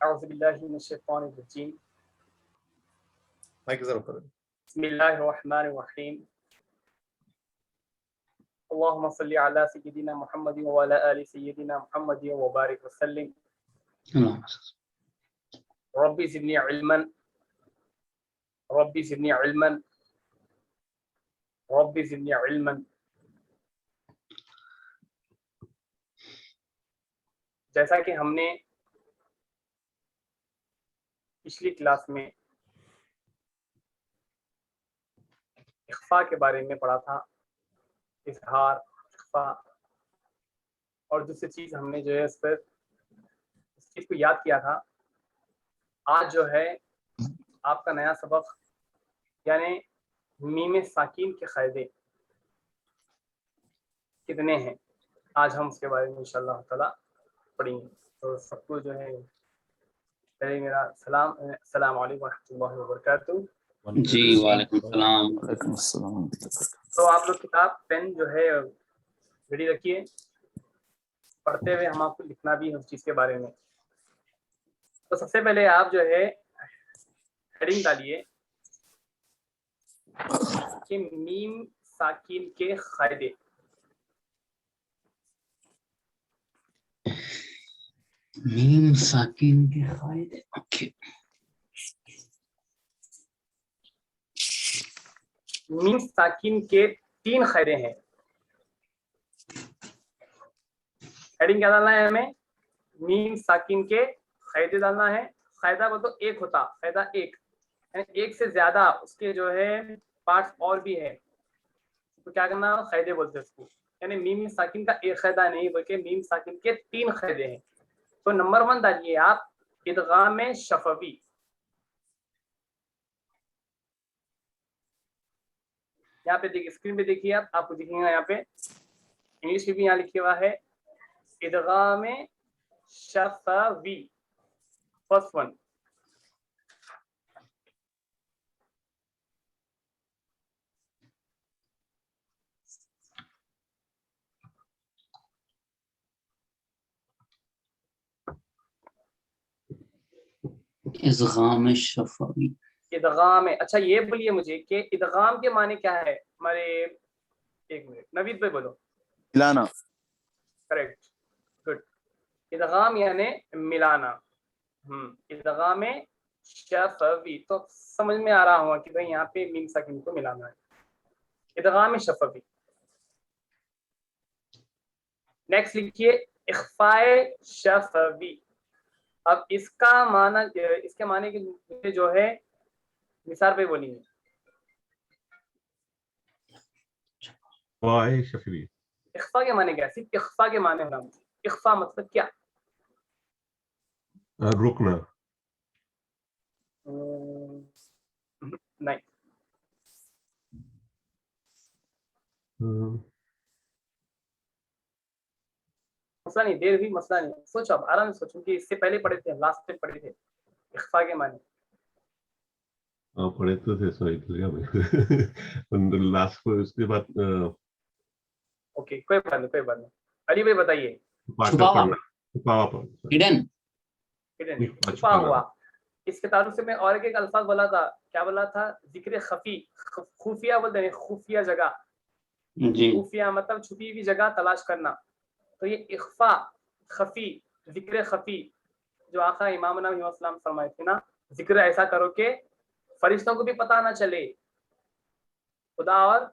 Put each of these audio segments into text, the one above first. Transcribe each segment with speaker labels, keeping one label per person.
Speaker 1: औज़ुबिल्लाहिमिनश्शैतानिर्रजीम।
Speaker 2: Mic जरा करो।
Speaker 1: बिस्मिल्लाहिर्रहमानिर्रहीम। अल्लाहुम्मा सल्लि अला सय्यिदिना मुहम्मदिन व अला आलि सय्यिदिना मुहम्मदिन व बारिक व सल्लिम। रब्बी ज़िदनी इल्मन, रब्बी ज़िदनी इल्मन, रब्बी ज़िदनी इल्मन। जैसा कि हमने पिछली क्लास में इख्फा के बारे में पढ़ा था, इज़हार, इख्फा, और दूसरी चीज़ हमने जो है इस चीज़ को याद किया था। आज जो है आपका नया सबक यानी मीम साकिन के फ़ायदे कितने हैं, आज हम उसके बारे में इंशाअल्लाह ताला पढ़ेंगे। तो सबको जो है पहले मेरा सलाम, अस्सलाम वालेकुम व रहमतुल्लाहि व बरकातहू।
Speaker 3: जी वालेकुम सलाम।
Speaker 1: तो आप लोग किताब पेन जो है रेडी रखिए, पढ़ते हुए हम आपको लिखना भी है उस चीज़ के बारे में। तो सबसे पहले आप जो है हेडिंग डालिए कि मीम साकिन के फ़ायदे।
Speaker 3: मीम साकिन के फायदे। ओके,
Speaker 1: मीम साकिन के 3 फ़ायदे हैं। हेडिंग क्या डालना है हमें? मीम साकिन के फ़ायदे डालना है। फ़ायदा वो तो एक होता, फ़ायदा एक, यानी एक से ज़्यादा उसके जो है पार्ट्स और भी है, तो क्या करना, फ़ायदे बोलते हैं उसको। यानी मीम साकिन का एक फ़ायदा नहीं बल्कि मीम साकिन के 3 फ़ायदे हैं। तो नंबर 1 डालिए आप, इदगाम शफवी। यहाँ पे देखिए, स्क्रीन पे देखिए, आप आपको दिखेगा यहाँ पे इंग्लिश में भी यहाँ लिखा हुआ है इदगाम शफवी, फर्स्ट वन।
Speaker 3: इज़गाम शफवी।
Speaker 1: इदगाम, अच्छा ये बोलिए मुझे कि इदगाम के माने क्या है हमारे, एक मिनट नवीद भाई बोलो।
Speaker 2: मिलाना।
Speaker 1: Correct, good. इदगाम यानी मिलाना। इदगाम शफवी, तो समझ में आ रहा होगा कि भाई यहाँ पे मीम साकिन को मिलाना है, इदगाम शफवी। नेक्स्ट लिखिए इख्फाए शफवी। अब इसका माना, इसके माने की जो है निसार पे बोलेंगे।
Speaker 4: शफवी।
Speaker 1: इख्फा के माने क्या, सिर्फ इख्फा के माने होना। इख्फा मतलब क्या?
Speaker 4: रुकना।
Speaker 1: नहीं, मसला नहीं, देर भी मसला नहीं, सोचो आप आराम से सोचो कि इससे पहले पढ़े थे, लास्ट में पढ़े थे इख्फा के माने।
Speaker 4: पढ़े तो थे, सॉरी लास्ट को, उसके बाद
Speaker 1: ओके, कोई बात नहीं, कोई बात नहीं। अली भाई बताइए।
Speaker 3: छुपावा, हिडन।
Speaker 1: छुपा हुआ। इसके तारुफ से मैं और एक अल्फाज बोला था, क्या बोला था? जिक्र खफी, खुफिया बोलते हैं, खुफिया जगह।
Speaker 3: जी,
Speaker 1: खुफिया मतलब छुपी हुई जगह तलाश करना। तो ये इख्फा, खफी, जिक्र खफी, जो आका इमाम नबी फरमाए थे ना, जिक्र ऐसा करो कि फरिश्तों को भी पता ना चले, खुदा और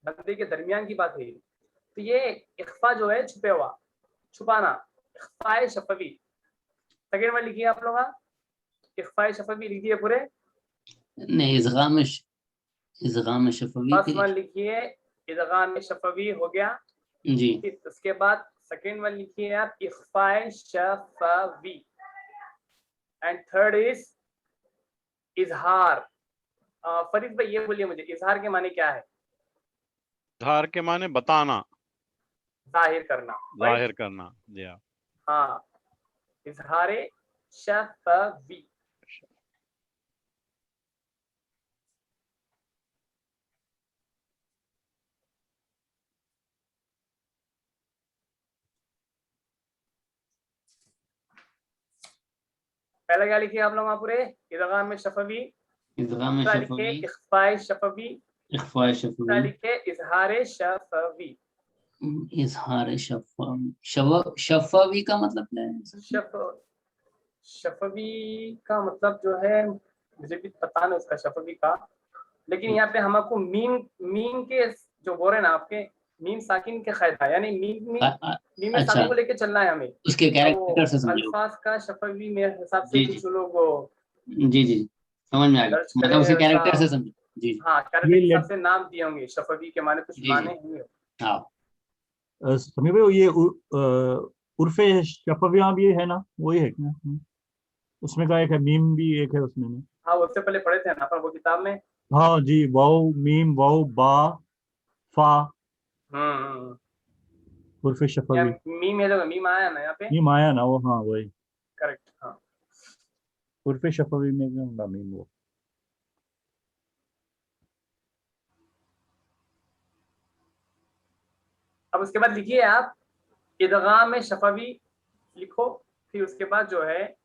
Speaker 1: बंदे के दरमियान की बात है। तो ये इख्फा जो है छुपे हुआ, छुपाना, इख्फाए शफवी। सेकेंड वर्ड लिखिए आप लोग, इख्फाए शफवी लिखिए पूरे।
Speaker 3: नहीं, इज़गाम शफवी
Speaker 1: फर्स्ट
Speaker 3: के
Speaker 1: वन लिखिए इदगाम शफवी, हो गया
Speaker 3: जी।
Speaker 1: फिर उसके बाद सेकेंड वन लिखिए आप इख्फाए शफवी, एंड थर्ड इज इजहार। फरीद भाई ये बोलिए मुझे, इजहार के माने क्या है?
Speaker 5: इजहार के माने बताना,
Speaker 1: जाहिर करना,
Speaker 5: जाहिर करना। जी
Speaker 1: हाँ, इजहारे शफवी। पहले क्या लिखे आप लोग वहाँ पूरे? इदगाम में शफवी,
Speaker 3: इदगाम
Speaker 1: दूसरा लिखे
Speaker 3: शफवी,
Speaker 1: इख्फाए शफवी,
Speaker 3: इख्फा
Speaker 1: तीसरा
Speaker 3: शफवी,
Speaker 1: लिखे इजहार शफवी।
Speaker 3: इजहार शफवी। शफवी का मतलब क्या है?
Speaker 1: शफ शफवी का मतलब जो है मुझे भी पता नहीं उसका शफवी का, लेकिन यहाँ पे हमको मीम मीम के जो बोल रहे ना आपके, मीम साकिन के कायदा, यानी मीम मीम
Speaker 3: अच्छा,
Speaker 1: साकिन को लेके चलना है हमें।
Speaker 3: उसके
Speaker 1: तो
Speaker 3: कैरेक्टर से समझो।
Speaker 1: अल्फाज का शफवी मेरे हिसाब से
Speaker 3: जी
Speaker 1: कुछ
Speaker 3: जी
Speaker 1: लोग
Speaker 3: जी जी, समझ में आ गया,
Speaker 1: दर्ज
Speaker 3: मतलब
Speaker 1: करे
Speaker 3: उसके
Speaker 1: वैसा।
Speaker 3: कैरेक्टर से समझो। जी जी
Speaker 1: हाँ, कैरेक्टर के हिसाब से नाम दिए होंगे, शफवी के माने कुछ
Speaker 3: जी
Speaker 1: माने
Speaker 3: जी,
Speaker 1: होंगे।
Speaker 3: हाँ।
Speaker 2: समीर भाई ये उर्फे शफवियाँ भी है ना, वही है क्या? उसमें का एक है, मीम भी एक है उसमें ना।
Speaker 1: हाँ, उससे पहले पढ़े थे ना पर वो किताब में।
Speaker 2: हाँ जी, वाव मीम वाव बा फा
Speaker 1: हम्म।
Speaker 2: उर्फे
Speaker 1: यहाँ
Speaker 2: शफवी।
Speaker 1: मीम है, जो मीम आया ना यहाँ पे।
Speaker 2: मीम आया ना वो, हाँ वही
Speaker 1: करेक्ट, हाँ।
Speaker 2: उर्फे शफवी में क्या होगा मीम वो।
Speaker 1: अब उसके बाद लिखिए आप इदगाम में शफवी लिखो, फिर उसके बाद जो है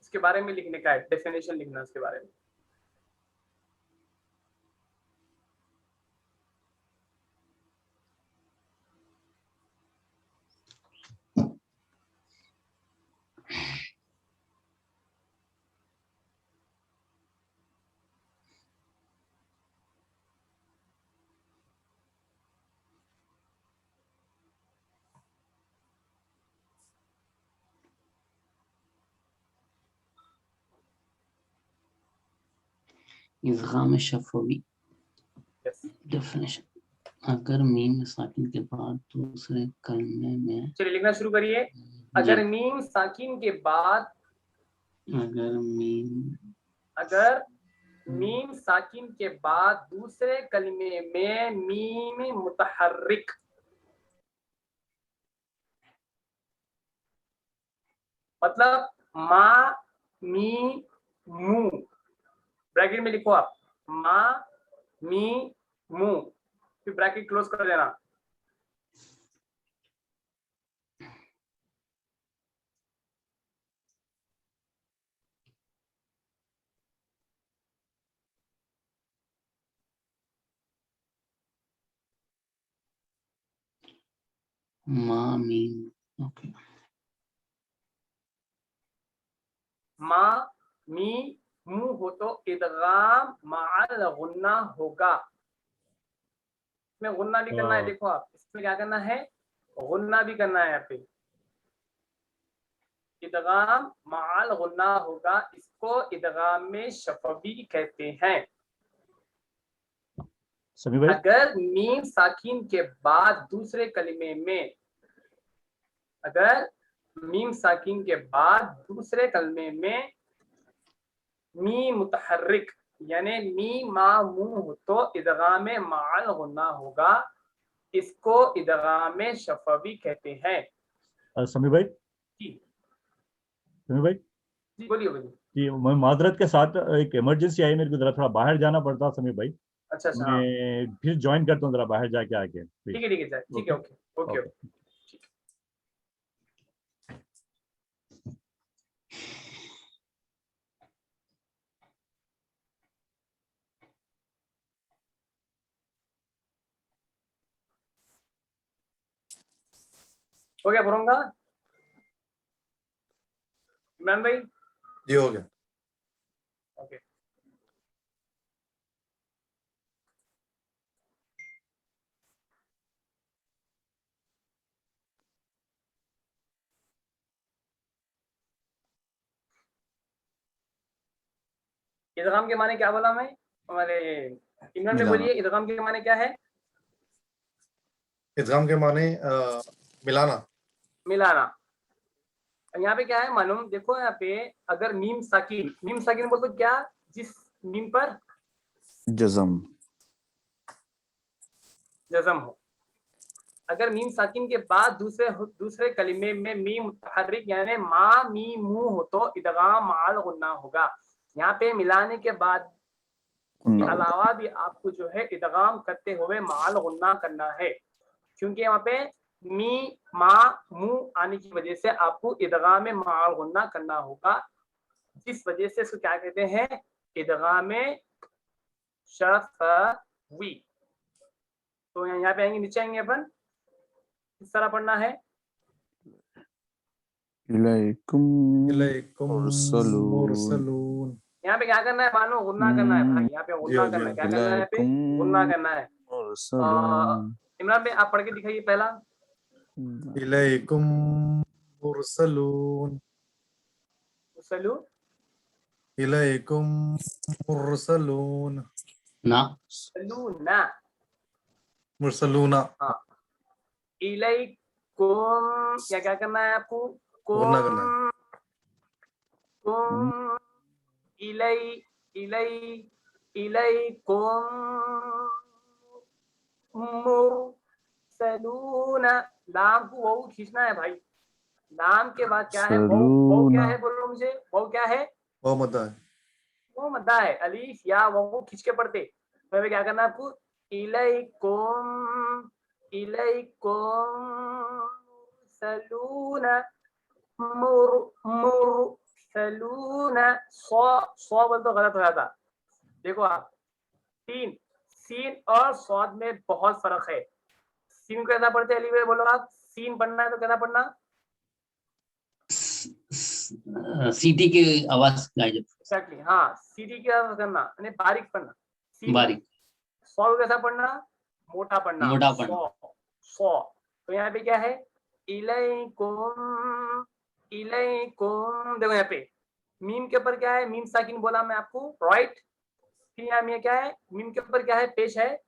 Speaker 1: उसके बारे में लिखने का है, डेफिनेशन लिखना उसके बारे में।
Speaker 3: इदगाम शफवी
Speaker 1: यस,
Speaker 3: डेफिनेशन, अगर मीम साकिन के बाद दूसरे कलमे में,
Speaker 1: चलिए लिखना शुरू करिए।
Speaker 3: जी,
Speaker 1: अगर मीम साकिन के बाद,
Speaker 3: अगर
Speaker 1: अगर मीम साकिन के बाद दूसरे कलमे में मीम मुतहर्रिक, मतलब मा मी मू, ब्रैकेट में लिखो आप, मा मी मू, फिर ब्रैकेट क्लोज कर देना।
Speaker 3: मा मीम, ओके,
Speaker 1: मा मी मू हो तो इदगाम माअल गुन्ना होगा। इसमें गुन्ना भी करना है, देखो आप इसमें क्या करना है, गुन्ना भी करना है यहाँ पे, इदगाम माअल गुन्ना होगा, इसको इदगाम में शफवी कहते हैं।
Speaker 2: समीर भाई
Speaker 1: अगर मीम साकिन के बाद दूसरे कलिमे में, अगर मीम साकिन के बाद दूसरे कलमे में मी मुतहर्रिक यानी मी मा मू हो तो इदगाम माअल गुन्ना होगा, इसको इदगाम शफवी कहते हैं।
Speaker 2: समीर भाई
Speaker 1: जी
Speaker 2: समीर भाई
Speaker 1: जी, बोलिए बोलिए।
Speaker 2: जी, मैं माजरत के साथ एक इमरजेंसी आई मेरे को, जरा थोड़ा बाहर जाना पड़ता समीर भाई।
Speaker 1: अच्छा अच्छा, हाँ
Speaker 2: मैं फिर ज्वाइन करता हूँ, जरा बाहर जाके आके
Speaker 1: ठीक
Speaker 2: प्लीज।
Speaker 1: है ठीक है सर, ठीक है, ओके ओके
Speaker 2: ओके।
Speaker 1: ओके। हो गया भरूंगा इमरान भाई?
Speaker 4: जी हो गया।
Speaker 1: ओके, इदगाम के माने क्या बोला मैं? हमारे इमरान भाई
Speaker 4: मिलाना।
Speaker 1: बोलिए, इदगाम के माने क्या है?
Speaker 4: इदगाम के माने मिलाना।
Speaker 1: मिलाना। यहाँ पे क्या है मालूम, देखो यहाँ पे अगर मीम साकिन बोल तो क्या, जिस मीम पर
Speaker 4: जज़म।
Speaker 1: जज़म हो, अगर मीम साकिन के बाद दूसरे कलिमे में मीम मुतहर्रिक यानी मा मी मू हो तो इदगाम माल गुन्ना होगा। यहाँ पे मिलाने के बाद के अलावा भी आपको जो है इदगाम करते हुए माल गुन्ना करना है, क्योंकि यहाँ पे मी मा मू आने की वजह से आपको इदगाम माल गुन्ना करना होगा। जिस वजह से इसको क्या कहते हैं, इदगाम शफवी। तो यहाँ पे आएंगे, नीचे आएंगे अपन, किस तरह पढ़ना है,
Speaker 4: इलैकुम
Speaker 6: इलैकुम
Speaker 4: मुरसलून।
Speaker 6: मुरसलून।
Speaker 1: यहाँ पे क्या करना है मानो, गुन्ना करना है भाई, यहाँ पे गुन्ना
Speaker 6: जी,
Speaker 1: करना है,
Speaker 6: जी।
Speaker 1: क्या करना है यहाँ पे,
Speaker 4: इलैकुम
Speaker 1: गुन्ना करना है।
Speaker 4: मुरसलून।
Speaker 1: इमरान भाई आप पढ़ के दिखाइए पहला।
Speaker 6: इलैकुम मुरसलून।
Speaker 1: सलू
Speaker 6: इलैकुम मुरसलून।
Speaker 3: ना
Speaker 1: सलूना,
Speaker 6: मुरसलूना।
Speaker 1: हाँ। इलैकुम, क्या करना है आपको,
Speaker 6: गुन्ना करना है।
Speaker 1: कुम, इलै, इलै, इलैकुम मुरसलूना। लाम को वाऊ खींचना है भाई, लाम के बाद क्या है, वाऊ, वाऊ क्या है, बोलो मुझे, वाऊ क्या है,
Speaker 6: वो मद्दा है।
Speaker 1: वो मद्दा है, अलीफ या वाऊ खींच के पढ़ते। तो क्या करना है आपको, इलैकुम, इलैकुम मुरसलूना, मुरसलूना। सौ बोल तो गलत हो जाता। देखो आप, सीन, सीन और स्वाद में बहुत फर्क है। सीन को कैसा पढ़ते हैं अली भाई, बोलो आप, सीन पढ़ना है तो कैसा पढ़ना,
Speaker 3: सीटी की आवाज गायब,
Speaker 1: एक्जैक्टली, हाँ, सीधी की तरह करना, यानी बारीक पढ़ना। सीन
Speaker 3: बारीक,
Speaker 1: सौ को कैसा पढ़ना, मोटा पढ़ना,
Speaker 3: मोटा पढ़ना।
Speaker 1: सौ, सौ। तो यहाँ पे क्या है, इलैकुम, इलैकुम। देखो यहाँ पे मीम के ऊपर क्या है, मीम साकिन बोला मैं आपको, राइट। फिर यहाँ में क्या है, मीम के ऊपर क्या है, पेश है।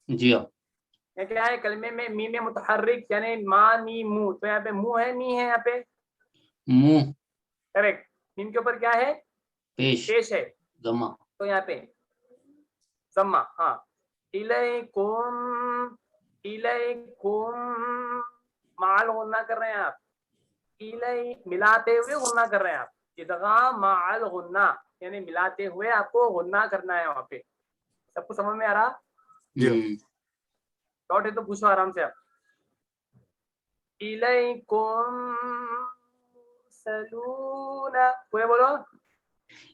Speaker 3: जी हाँ,
Speaker 1: यहाँ क्या है, कलमे में मीम मुतहर्रिक यानी मा नी मू। तो यहाँ पे मुंह है, नी है, यहाँ पे
Speaker 3: मुंह,
Speaker 1: करेक्ट। मीम के ऊपर क्या है,
Speaker 3: पेश,
Speaker 1: पेश है।
Speaker 3: जमा,
Speaker 1: तो यहाँ पे जम्मा, हाँ। इलैकुम, इलैकुम, माल गुन्ना कर रहे हैं आप, इलै मिलाते हुए गुन्ना कर रहे हैं आप, इदगाम माल गुन्ना यानी मिलाते हुए आपको गुन्ना करना है। वहां पे सबको समझ में आ रहा,
Speaker 6: जी हाँ।
Speaker 1: डाउट है तो पूछो आराम से आप। इलैकुम सलूना, पूरे बोलो,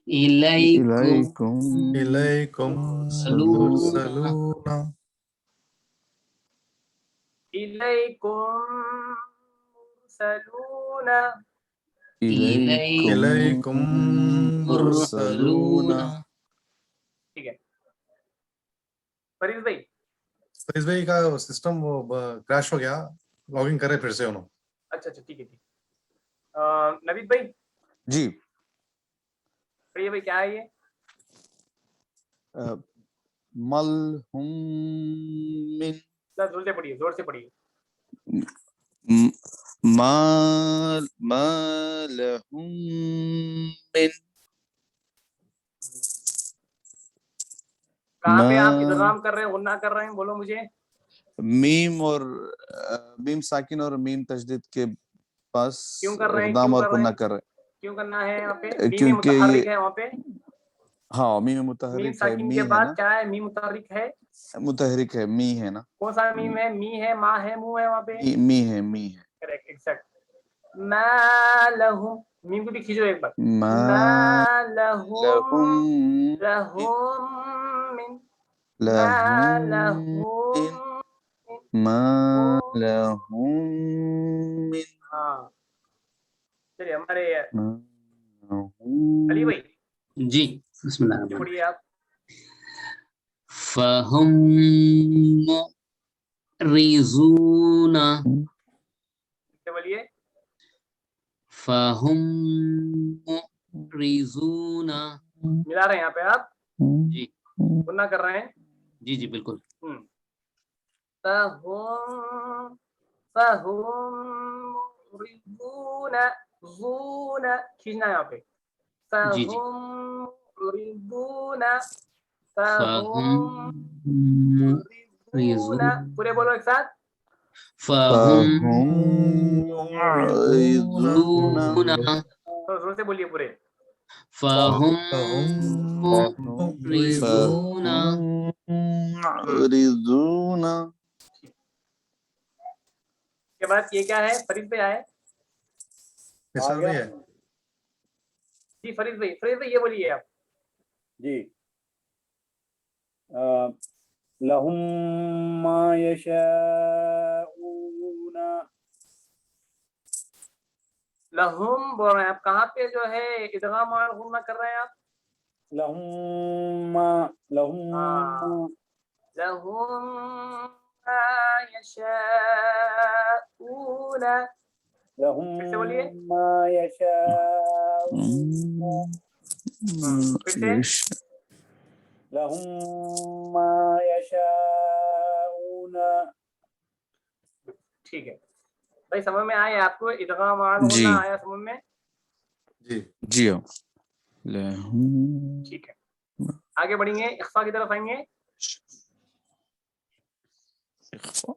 Speaker 3: इलैकुम
Speaker 6: इलैकुम
Speaker 3: सलूना,
Speaker 6: मुरसलूना।
Speaker 1: इलैकुम सलूना।
Speaker 6: इलैकुम मुरसलूना।
Speaker 1: ठीक है फरीद भाई,
Speaker 6: फरीज भाई का सिस्टम वो क्रैश हो गया, लॉगिन करे फिर से उन्होंने।
Speaker 1: अच्छा अच्छा, ठीक है ठीक। नवीद भाई,
Speaker 4: जी।
Speaker 1: पढ़िए भाई, क्या है ये,
Speaker 4: मलहुम मिन
Speaker 1: जोर से पढ़िए, जोर से पढ़िए।
Speaker 4: मालहुम मिन
Speaker 1: कहाँ पे आप
Speaker 4: मा-
Speaker 1: इदगाम कर रहे हैं, गुन्ना कर रहे हैं, बोलो मुझे।
Speaker 4: मीम और मीम साकिन और मीम तशदीद के पास
Speaker 1: क्यों कर रहे हैं,
Speaker 4: इक़दाम
Speaker 1: क्यों
Speaker 4: और
Speaker 1: कर रहे
Speaker 4: गुन्ना
Speaker 1: हैं,
Speaker 4: कर रहे
Speaker 1: क्यों करना है यहाँ पे,
Speaker 4: हैं,
Speaker 1: मीम
Speaker 4: क्योंकि ये
Speaker 1: मुतहर्रिक है वहाँ पे,
Speaker 4: हाँ मीम
Speaker 1: मीम
Speaker 4: मुतहरिक है,
Speaker 1: साकिन
Speaker 4: मी
Speaker 1: के
Speaker 4: है
Speaker 1: बाद
Speaker 4: ना,
Speaker 1: क्या है, मीम मुतहर्रिक है।
Speaker 4: मुतहरिक है, मी है ना,
Speaker 1: कौन सा मीम है, मी है, मा है, मुंह है वहाँ पे,
Speaker 4: मी है, मी है।
Speaker 1: Correct exact. मा लहुम, मीम को भी खींचो एक बार,
Speaker 4: मा
Speaker 1: मा
Speaker 4: लहुम
Speaker 1: लहुम, लहुम मिन, मा
Speaker 4: लहुम
Speaker 1: लहुम मिन।
Speaker 4: मा लहुम मिन
Speaker 1: हाँ चलिए, हमारे
Speaker 4: मा
Speaker 1: अली
Speaker 4: लहुम।
Speaker 1: भाई
Speaker 3: जी, बिस्मिल्लाह
Speaker 1: ये पढ़िए आप।
Speaker 3: फहुम रिजूना,
Speaker 1: क्या बोलिए,
Speaker 3: फहुम रिजूना।
Speaker 1: मिला रहे हैं यहाँ पे आप,
Speaker 3: जी
Speaker 1: गुन्ना कर रहे हैं।
Speaker 3: जी जी बिल्कुल।
Speaker 1: फहुम, फहुम मुरिदूना, जूना खींचना है यहाँ पे,
Speaker 3: जी जी,
Speaker 1: फहुम मुरिदूना,
Speaker 3: फहुम
Speaker 1: फहुम मुरिदूना। पूरे बोलो एक साथ,
Speaker 3: फहुम
Speaker 4: फहुम रिजूना
Speaker 3: रिजूना,
Speaker 1: तो जोर से बोलिए पूरे।
Speaker 3: फहुम
Speaker 4: फहुम
Speaker 3: रिजूना।
Speaker 4: रिजूना।
Speaker 1: के बाद ये क्या है, फरीद पे आए,
Speaker 6: निसार भी है।
Speaker 1: जी फरीद भाई ये बोलिए आप।
Speaker 7: जी लहुम मा यशाऊन,
Speaker 1: लहुम बोल रहे हैं आप, कहाँ पे जो है इदगाम और गुन्ना कर रहे हैं आप?
Speaker 7: लहुम
Speaker 1: हाँ।
Speaker 7: लहुम
Speaker 1: लहुम मा यशाऊन, फिर से बोलिए।
Speaker 7: लहुम मा यशाऊन,
Speaker 1: फिर से।
Speaker 7: लहुम मा यशाऊन।
Speaker 1: ठीक है भाई, समझ में आया आपको? इदगाम और
Speaker 4: जी।
Speaker 1: गुन्ना आया समझ में?
Speaker 6: जी
Speaker 4: जी हाँ। लहुम
Speaker 1: ठीक है, आगे बढ़ेंगे, इख्फा की तरफ आएंगे।
Speaker 4: इख्फा।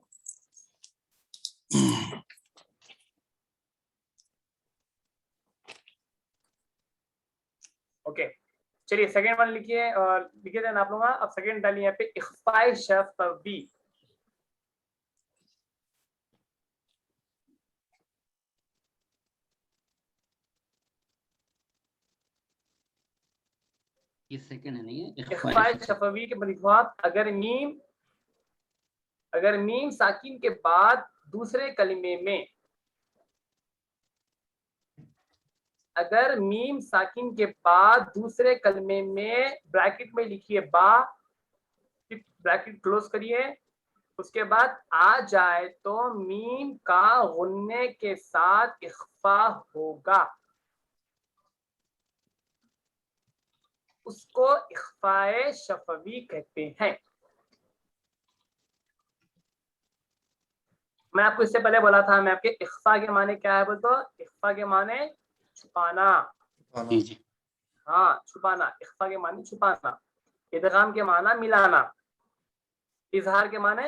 Speaker 1: ओके चलिए सेकंड वन लिखिए, और लिखिए देना आप लोग। अब सेकंड डालिए यहाँ पे, इख्फाए शफवी।
Speaker 3: ये सेकंड है नहीं है,
Speaker 1: इख्फाए शफवी के मलिफात, अगर मीम साकिन के बाद दूसरे कलिमे में, अगर मीम साकिन के बाद दूसरे कलमे में ब्रैकेट में लिखिए बा, ब्रैकेट क्लोज करिए, उसके बाद आ जाए तो मीम का गुन्ने के साथ इख्फा होगा, उसको इख्फाए शफवी कहते हैं। मैं आपको इससे पहले बोला था, मैं आपके इख्फा के माने क्या है बोल तो, इख्फा के माने छुपाना।
Speaker 3: जी जी
Speaker 1: हाँ छुपाना, इख्फा के माने छुपाना, इदगाम के माना मिलाना, इजहार के माने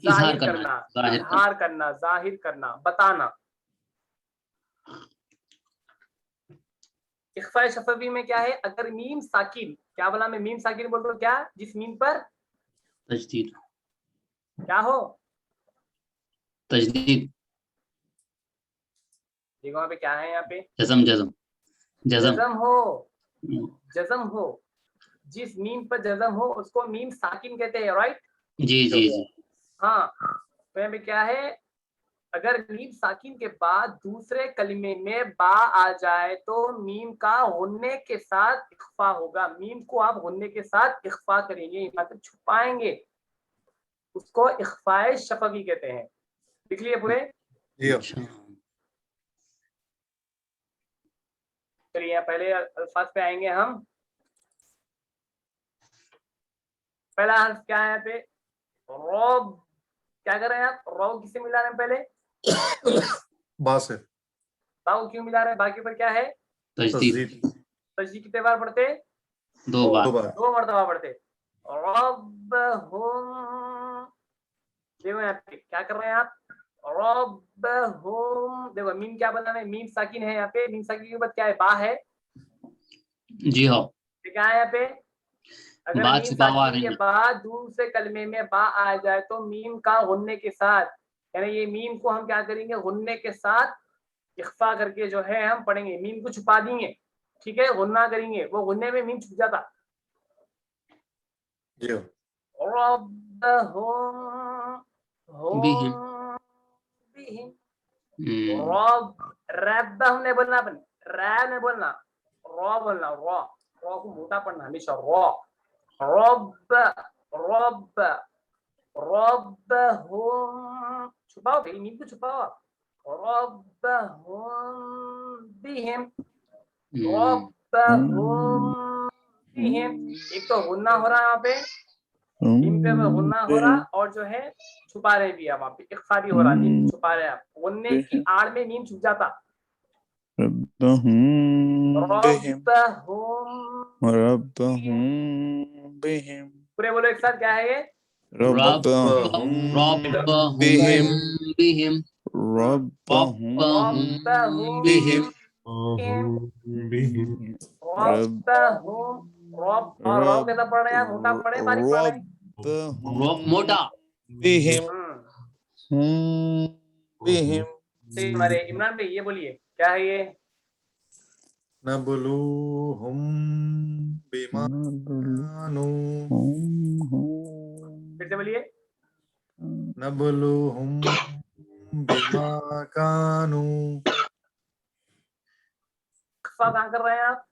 Speaker 3: इजहार
Speaker 1: जाहिर
Speaker 3: करना,
Speaker 1: करना, इजहार करना, जाहिर करना, बताना। इख्फा शफवी में क्या है, अगर मीम साकिन, क्या बोला मैं, मीम साकिन बोल रहा हूँ, क्या जिस मीम पर
Speaker 3: तजदीद,
Speaker 1: क्या हो,
Speaker 3: तजदीद,
Speaker 1: देखो वहां पे क्या है, यहाँ पे
Speaker 3: जज़म जज़म जज़म
Speaker 1: जज़म हो, जज़म हो, जिस मीम पर जज़म हो उसको मीम साकिन कहते हैं, राइट?
Speaker 3: जी जी जी।
Speaker 1: हाँ तो यहाँ पे क्या है, अगर मीम साकिन के बाद दूसरे कलिमे में बा आ जाए तो मीम का गुन्ने के साथ इख्फा होगा, मीम को आप गुन्ने के साथ इख्फा करेंगे, मतलब छुपाएंगे, उसको इख्फाए शफवी कहते हैं। लिख लिए पूरे?
Speaker 6: जी
Speaker 3: अच्छा
Speaker 1: चलिए पहले अल्फाज पे आएंगे हम। पहला हर्फ क्या है यहाँ पे, रौब, क्या कर रहे हैं आप, रौ किसे मिला रहे हैं पहले,
Speaker 6: बा से
Speaker 1: बाऊ क्यों मिला रहे हैं, बाकी पर क्या है,
Speaker 3: तजदीद,
Speaker 6: तस्दीद
Speaker 1: तस्दीद कितने बार पढ़ते,
Speaker 3: 2 बार,
Speaker 6: 2 बार।
Speaker 1: 2 मरतबा पढ़ते। रब्बहुम, देखो यहाँ पे क्या कर रहे हैं आप, रब्बहुम, देखो मीम क्या बना है, मीम साकिन है यहाँ पे, मीम साकिन के बाद क्या है, बा है,
Speaker 3: जी हाँ,
Speaker 1: क्या है यहाँ पे, अगर
Speaker 3: बात
Speaker 1: मीम
Speaker 3: छुपा हुआ
Speaker 1: साकिन
Speaker 3: नहीं
Speaker 1: के
Speaker 3: है।
Speaker 1: बाद दूसरे कलमे में बा आ जाए तो मीम का गुन्ने के साथ, यानी ये मीम को हम क्या करेंगे, गुन्ने के साथ इख्फा करके जो है हम पढ़ेंगे, मीम को छुपा देंगे, ठीक है, गुन्ना करेंगे, वो गुन्ने में मीम छुप जाता।
Speaker 6: जी
Speaker 1: रब्बहुम,
Speaker 3: बिहिम,
Speaker 1: बिहिम,
Speaker 3: हम्म,
Speaker 1: रब हमने बोलना, अपन रैब ने बोलना, रॉ बोलना, रॉ, रॉ को मोटा पढ़ना हमेशा, रॉ, रब, रब, रब्बहुम, छुपाओ भाई, मीम को छुपाओ, रब्बहुम बिहिम, रब्बहुम बिहिम, एक तो गुन्ना हो रहा है यहाँ पे, मीम पे गुन्ना हो रहा, और जो है छुपा रहे भी, वहां पे इख्फा भी हो रहा, मीम छुपा रहे आप, गुन्ने की आड़ में मीम छुप जाता। पूरे बोलो एक साथ, क्या है ये,
Speaker 3: रब्बहुम बिहिम,
Speaker 1: रब्बहुम
Speaker 3: बिहिम,
Speaker 1: रब्बहुम, रब और रौ कैसा पढ़ रहे हैं, मोटा पढ़े बारीक पढ़ रहे हैं,
Speaker 3: मोटा,
Speaker 1: हमारे इमरान भाई ये बोलिए क्या है ये,
Speaker 6: नबलूहुम बिमा कानू
Speaker 1: फिर से बोलिए।
Speaker 6: नबलूहुम बिमा कानू।
Speaker 1: इख्फा कहाँ कर रहे हैं आप?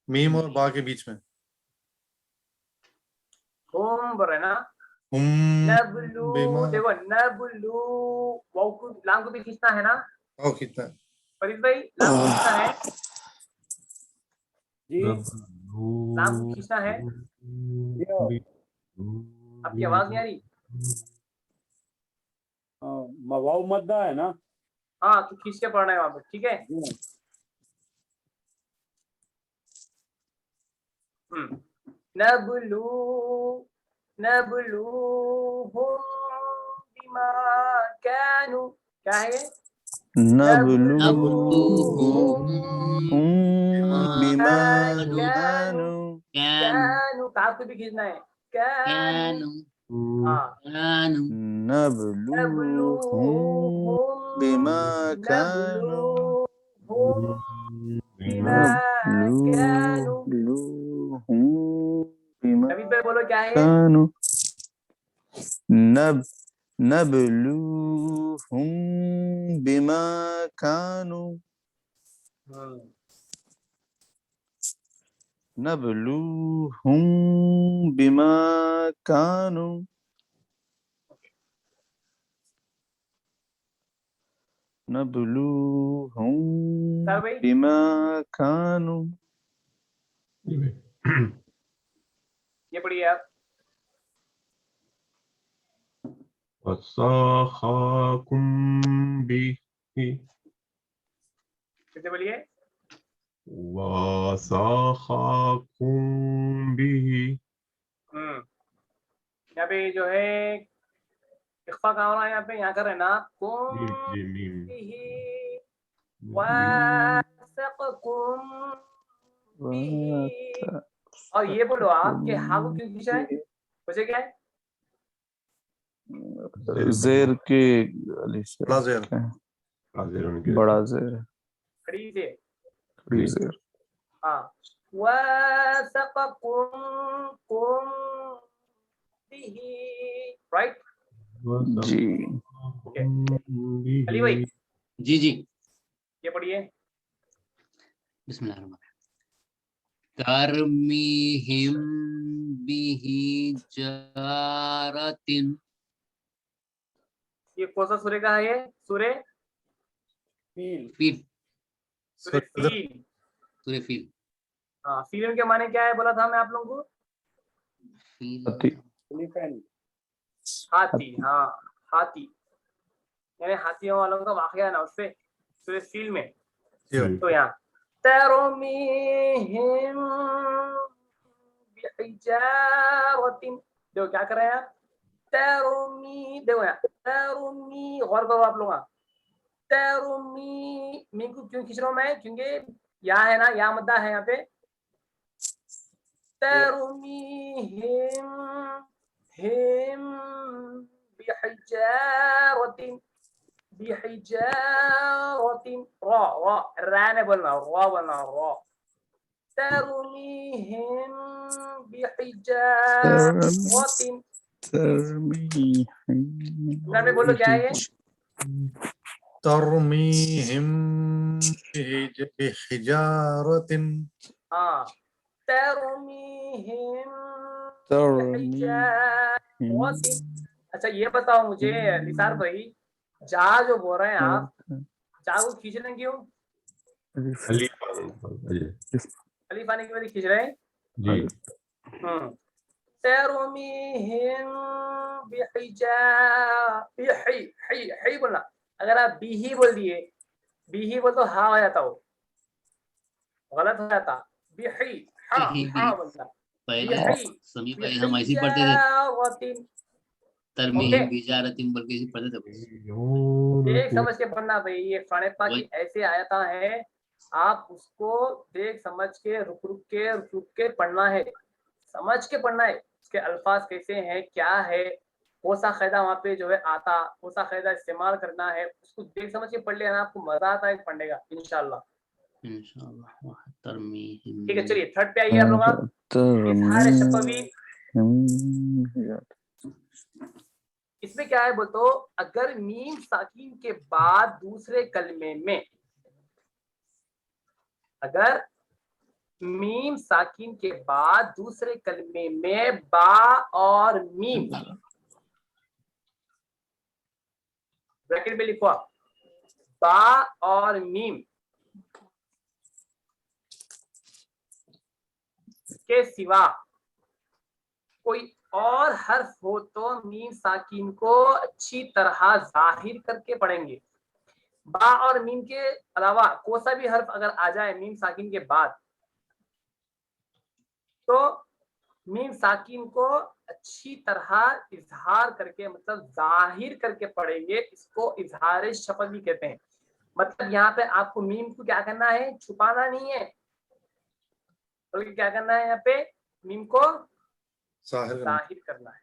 Speaker 6: मीम और बा के बीच में।
Speaker 1: हुम बोल रहे हैं ना।
Speaker 6: हुम
Speaker 1: नबलू,
Speaker 6: बिमा
Speaker 1: देखो नबलू, वाव को लाम को भी खींचना है ना
Speaker 6: ओ कितना
Speaker 1: फरीद भाई, लाम को खींचना है,
Speaker 7: जी
Speaker 1: लाम को खींचना है। आपकी आवाज नहीं आ रही।
Speaker 7: वाव मद्दा है ना।
Speaker 1: हाँ तो खींच के पढ़ना है वहां पे, ठीक है।
Speaker 7: जी
Speaker 1: नबलू नबलूहुम बिमा कानू, क्या है ये?
Speaker 4: नबलूहुम
Speaker 1: नबलूहुम
Speaker 4: बिमा
Speaker 1: कानू,
Speaker 4: कानू
Speaker 1: कानू काफ को भी खींचना है, कानू। हाँ
Speaker 4: नबलूहुम बिमा कानू
Speaker 1: नबलूहुम बिमा कानू।
Speaker 4: नबलूहुम बिमा
Speaker 1: नबी भाई बोलो क्या है?
Speaker 4: कानू नबलूहुम बिमा कानू नबलूहुम बिमा कानू नबलूहुम
Speaker 1: सर भाई
Speaker 4: बिमा कानू।
Speaker 1: ये पढ़िए आप।
Speaker 8: वसाखाकुम बिही
Speaker 1: फिर से बोलिए।
Speaker 8: वसाखाकुम बिही।
Speaker 1: यहाँ पे जो है इख्फा कहाँ हो रहा है? यहाँ पे यहाँ कर रहे हैं ना कुम
Speaker 8: जी मीम
Speaker 1: बिही वासक़कुम बिही। और ये बोलो आप कि हा को क्यों खींचा है? वजह क्या है?
Speaker 4: जेर के अलिफ से
Speaker 6: बड़ा जेर
Speaker 4: बड़ा जेर
Speaker 1: खड़ी से।
Speaker 4: खड़ी जेर।
Speaker 1: हाँ वासक़कुम कुम बिही, राइट
Speaker 4: जी
Speaker 1: अली भाई
Speaker 3: जी जी।
Speaker 1: ये पढ़िए।
Speaker 3: बिस्मिल्लाहिर्रहमानिर्रहीम। तरमीहिम बिही जारतिन।
Speaker 1: ये कौन सा सूर्य का है? ये सूर्य
Speaker 7: फील
Speaker 3: फील।
Speaker 1: सूर्य फील।
Speaker 3: सूर्य फील।
Speaker 1: हाँ फील के माने क्या है बोला था मैं आप लोगों को?
Speaker 3: फील
Speaker 7: एलिफेंट
Speaker 1: हाथी। हाँ हाथी, यानी हाथियों वालों का वाकया ना उससे सूर्य फील में। तो यहाँ तरमीहिम बिहिजारतिन, देखो क्या कर रहे हैं आप? तरमी, देखो यहाँ तरमी, गौर करो आप लोग। तरमी, मी को क्यों खींच रहा हूँ मैं? क्योंकि यहाँ है ना, यहाँ मुद्दा है यहाँ पे। तरमीहिम हिम बिहिजारतिन, बिहिजारतिन, रा ने बोलना, रा बोलना, रा। तरमीहिम बिहिजारतिन। इमरान भाई बोलो क्या है ये?
Speaker 6: तरमीहिम बिहिजारतिन।
Speaker 1: हाँ तरमीहिम बिहिजारतिन। अच्छा ये बताओ मुझे निसार भाई, जा जो बोल रहे हैं आप, जा को खींच रहे हैं क्यों? अलीफ आने की वजह खींच रहे हैं
Speaker 8: जी।
Speaker 1: तरमीहिम बिही बोलना। अगर आप बिही बोल दिए, बिही बोल तो हा हो जाता, वो गलत हो जाता। बिही हा बोलता।
Speaker 3: पहले समी पहले हम ऐसे ही पढ़ते थे, तरमीहिम बिजारतिन बोल के ऐसे पढ़ते थे।
Speaker 1: देख समझ के पढ़ना भाई, ये कुरान पाक की ऐसे आयता है, आप उसको देख समझ के रुक के पढ़ना है, समझ के पढ़ना है। उसके अल्फाज कैसे हैं, क्या है, कौन सा क़ायदा वहाँ पे जो है आता, कौन सा क़ायदा इस्तेमाल करना है, उसको देख समझ के पढ़ लेना, आपको मजा आता है पढ़ने का इंशाल्लाह।
Speaker 3: इंशाअल्लाह तरमीहिम।
Speaker 1: ठीक है, चलिए थर्ड पे आइए आप लोग। इजहार शफवी, इसमें क्या है बोल तो, अगर मीम साकिन के बाद दूसरे कलमे में, अगर मीम साकिन के बाद दूसरे कलमे में बा और मीम, ब्रैकेट में लिखो आप, बा और मीम के सिवा कोई और हर्फ हो तो मीम साकिन को अच्छी तरह जाहिर करके पढ़ेंगे। बा और मीम के अलावा कोई सा भी हर्फ अगर आ जाए मीम साकिन के बाद, तो मीम साकिन को अच्छी तरह इजहार करके, मतलब जाहिर करके पढ़ेंगे। इसको इजहार शफवी कहते हैं। मतलब यहाँ पे आपको मीम को क्या करना है, छुपाना नहीं है, तो क्या करना है, यहाँ पे मीम को जाहिर करना है।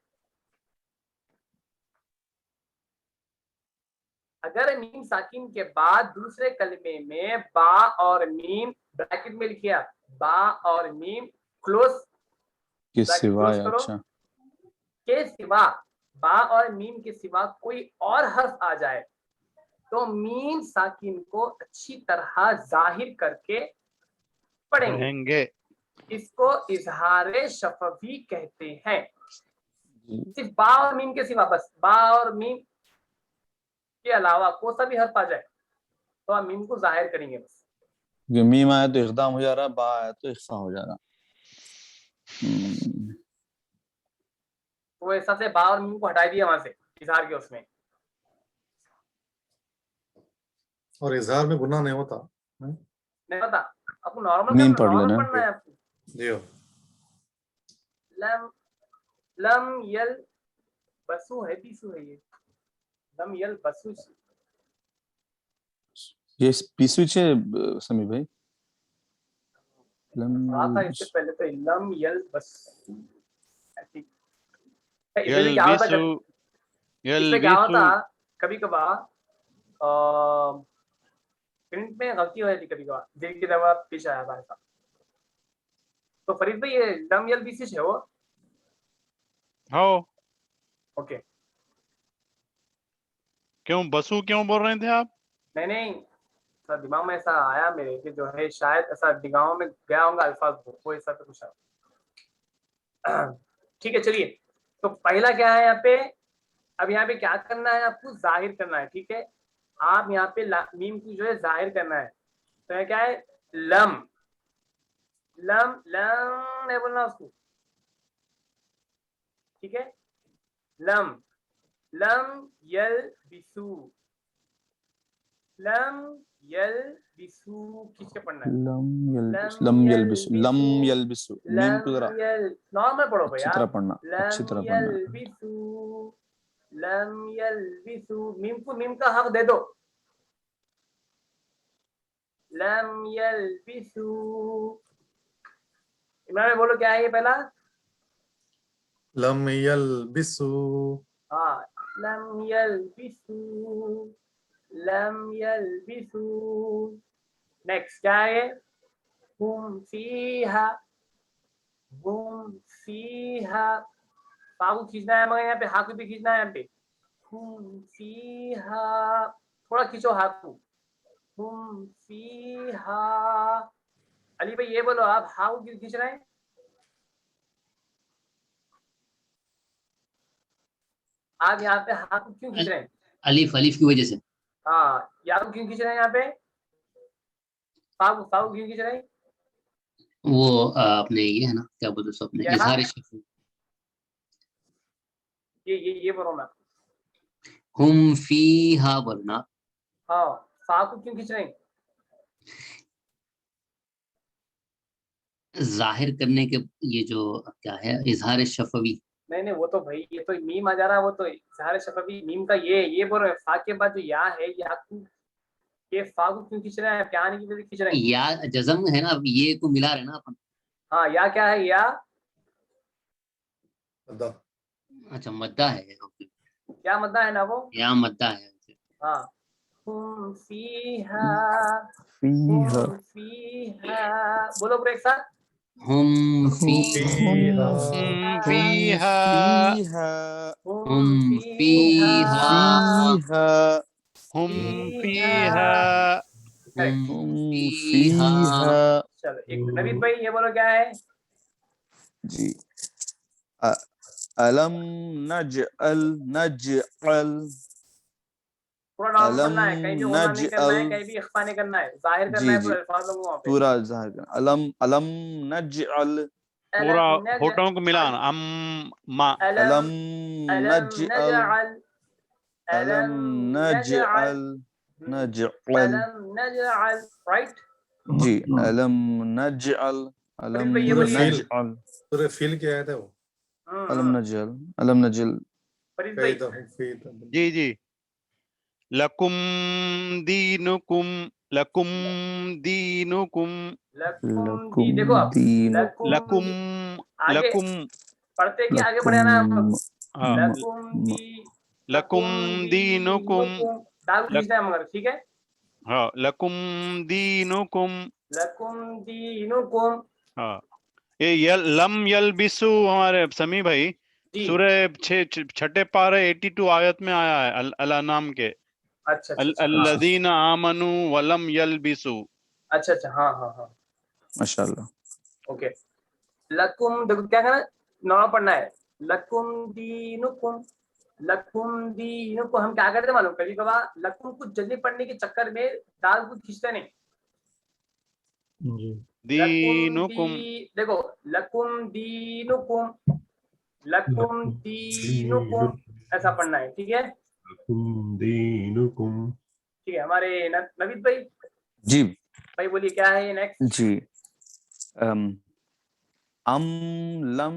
Speaker 1: अगर मीम साकिन के बाद दूसरे कलमे में बा और मीम, ब्रैकेट में लिखिए आप, बा और मीम क्लोज
Speaker 4: के सिवा,
Speaker 1: करो,
Speaker 4: अच्छा,
Speaker 1: के सिवा, बा और मीम के सिवा कोई और हर्फ आ जाए तो मीम साकिन को अच्छी तरह जाहिर करके पढ़ेंगे। इसको इजहार शफवी कहते हैं। सिर्फ बा और मीम के सिवा, बस बा और मीम के अलावा कोई सा भी हर्फ आ जाए तो आप मीम को जाहिर करेंगे बस।
Speaker 4: मीम आया तो इक़दाम हो जा रहा, बा आया तो इख्फा हो जा रहा।
Speaker 1: तो ऐसा से बा और मीम को हटा दिया वहां से इजहार के उसमें।
Speaker 6: और इजहार में गुनाह नहीं होता,
Speaker 1: नहीं पता आपको, नॉर्मल
Speaker 4: मीम पढ़
Speaker 1: नॉर्मल
Speaker 4: लेना।
Speaker 1: पढ़ना है आपको।
Speaker 6: जी हो।
Speaker 1: लम लम यल बसु है, बीसु है, ये लम यल बसु
Speaker 4: ये पीछे समी भाई,
Speaker 1: पढ़ा था इससे पहले तो, लम यल बस। ठीक है, इसमें
Speaker 5: यल
Speaker 1: क्या होता है,
Speaker 5: बिसु, यल
Speaker 1: इसमें क्या होता
Speaker 5: बिसु,
Speaker 1: कभी कभार प्रिंट में गलती हो जाती, कभी कभार दिल की दवा पेश आया था ऐसा। तो फरीद भाई ये लम यल बीसिश है वो?
Speaker 5: हो
Speaker 1: ओके,
Speaker 5: क्यों बसु क्यों बोल रहे थे आप?
Speaker 1: नहीं नहीं, सर दिमाग में ऐसा आया मेरे कि जो है शायद ऐसा दिगाहों में गया होगा अल्फाज, वो ऐसा तो कुछ है। ठीक है, चलिए तो पहला क्या है यहाँ पे, अब यहाँ पे क्या करना है, आपको जाहिर करना है। ठीक है, आप यहाँ पे मीम को जो है जाहिर करना है। तो यहाँ क्या है, लम लम लम नहीं बोलना उसको। ठीक है, लम लम यल बिसु, लम यल बिसु खींच के पढ़ना है।
Speaker 4: लम यलबिसु, मीम को जरा
Speaker 1: नॉर्मल पढ़ो
Speaker 4: अच्छी
Speaker 1: भैया,
Speaker 4: तरह पढ़ना, अच्छी तरह पढ़ना।
Speaker 1: लम यलबिसु, मीम को मीम का हक दे दो। लम यलबिसु, इमरान में बोलो क्या है ये पहला?
Speaker 6: लम यलबिसु।
Speaker 1: हाँ, लम यलबिसु, लम यलबिसु। नेक्स्ट क्या है, हुम फीहा, हुम फीहा, पा को खींचना है, मगर यहाँ पे हा को भी खींचना है। यहाँ पे हुम फीहा, थोड़ा खींचो हा को, हुम फीहा। अली भाई ये बोलो, आप हा को क्यों खींच रहे हैं? आप यहाँ पे हा को क्यों खींच रहे हैं?
Speaker 3: अलीफ अलीफ की वजह से।
Speaker 1: हाँ, या को क्यों खींच रहे हैं? यहाँ पे पा को क्यों खींच रहे हैं?
Speaker 3: वो अपने ये है ना, क्या बोलते हैं अपने
Speaker 1: क्या?
Speaker 3: इजहार शफवी।
Speaker 1: ये बोलो ना।
Speaker 3: हुम फीहा बोलना।
Speaker 1: हाँ, फा को क्यों खींच रहे हैं?
Speaker 3: जाहिर करने के, ये जो क्या है इजहार शफवी।
Speaker 1: नहीं नहीं, वो तो भाई ये तो मीम आ जा रहा है, वो तो इजहार शफवी मीम का ये बोल रहे हैं। फा के बाद जो या है, या को, ये फा को क्यों खींच रहे हैं? क्या आने की वजह से खींच रहे हैं?
Speaker 3: या जज़म है ना, ये को मिला रहे ना अपन।
Speaker 1: हाँ, या क्या है, या
Speaker 6: मद्दा।
Speaker 3: अच्छा मद्दा है, ओके।
Speaker 1: क्या मद्दा है ना वो?
Speaker 3: या मद्दा है।
Speaker 1: हाँ, हुम फीहा,
Speaker 4: फीहा
Speaker 1: हुम फीहा, बोलो पूरे एक साथ।
Speaker 3: हम
Speaker 6: फीहा,
Speaker 5: फीहा
Speaker 1: हुम
Speaker 3: हम
Speaker 1: फीहा,
Speaker 3: फीहा
Speaker 5: हम
Speaker 1: फीहा।
Speaker 5: फीहा
Speaker 1: Correct.
Speaker 3: हम
Speaker 4: फीहा
Speaker 3: फीहा
Speaker 1: चलो एक मिनट, नवीद भाई ये बोलो क्या है?
Speaker 4: जी अलम नजअल नजअल
Speaker 1: पूरा नॉर्मल
Speaker 4: अलम
Speaker 1: पढ़ना है, कहीं भी होना नहीं करना है,
Speaker 4: नजअल
Speaker 1: कहीं भी इख्फा नहीं करना है, जाहिर करना
Speaker 4: जी
Speaker 1: है
Speaker 4: जी
Speaker 1: पूरे अल्फाज लोगों वहाँ पे।
Speaker 4: पूरा जाहिर करना अलम अलम नजअल
Speaker 5: पूरा
Speaker 1: अलम नज
Speaker 5: होठों को मिलाना अम मा
Speaker 4: अलम
Speaker 1: अलम अलम
Speaker 4: नजअल
Speaker 1: नजअल,
Speaker 4: अलम नजअल नजअल
Speaker 1: अलम नजअल, राइट?
Speaker 4: जी अलम नजअल अलम
Speaker 1: फरीद भाई ये
Speaker 6: पूरे
Speaker 1: बोलिए।
Speaker 6: फील
Speaker 4: नजअल
Speaker 6: पूरे फील की आयत है वो।
Speaker 4: अलम नजअल अलम नजअल
Speaker 1: फरीद भाई
Speaker 6: फीदहुम फीदहुम।
Speaker 5: जी जी लकुम दीनुकुम लकुम दीनुकुम
Speaker 1: लकुम
Speaker 4: लकुम
Speaker 1: दी, देखो अब
Speaker 4: दीनुकुम
Speaker 5: लकुम
Speaker 1: आगे
Speaker 5: लकुम
Speaker 1: पढ़ते कि आगे बढ़े ना हम लोग?
Speaker 5: हाँ
Speaker 1: लकुम दी,
Speaker 5: लकुम दीनुकुम
Speaker 1: दाल को
Speaker 5: लक
Speaker 1: खींचना है मगर, ठीक है?
Speaker 5: हाँ लकुम दीनुकुम
Speaker 1: लकुम दीनुकुम।
Speaker 5: हाँ ये लम यलबिसु हमारे समी भाई
Speaker 1: जी
Speaker 5: सूरह छठे पारे 82 आयत में आया है अल नाम के
Speaker 1: अच्छा अच्छा अच्छा, हाँ
Speaker 5: अल्लज़ीना आमनु वलम यलबिसु
Speaker 1: अच्छा, हाँ हाँ हाँ,
Speaker 4: माशाल्लाह
Speaker 1: ओके। लकुम, देखो क्या करना, नॉर्मल पढ़ना है। लकुम दीनुकुम, लकुम दीनुकुम। हम क्या करते हैं मालूम, कभी कभार लकुम कुछ जल्दी पढ़ने के चक्कर में दाल को खींचते नहीं।
Speaker 2: जी
Speaker 1: लकुम
Speaker 5: दीनुकुम
Speaker 1: दी, देखो लकुम दीनुकुम, लकुम दीनुकुम, ऐसा पढ़ना है, ठीक है?
Speaker 8: लकुम दीनुकुम
Speaker 1: ठीक है, हमारे नवीद भाई,
Speaker 4: जी
Speaker 1: भाई बोलिए क्या है ये नेक्स्ट?
Speaker 4: जी अम लम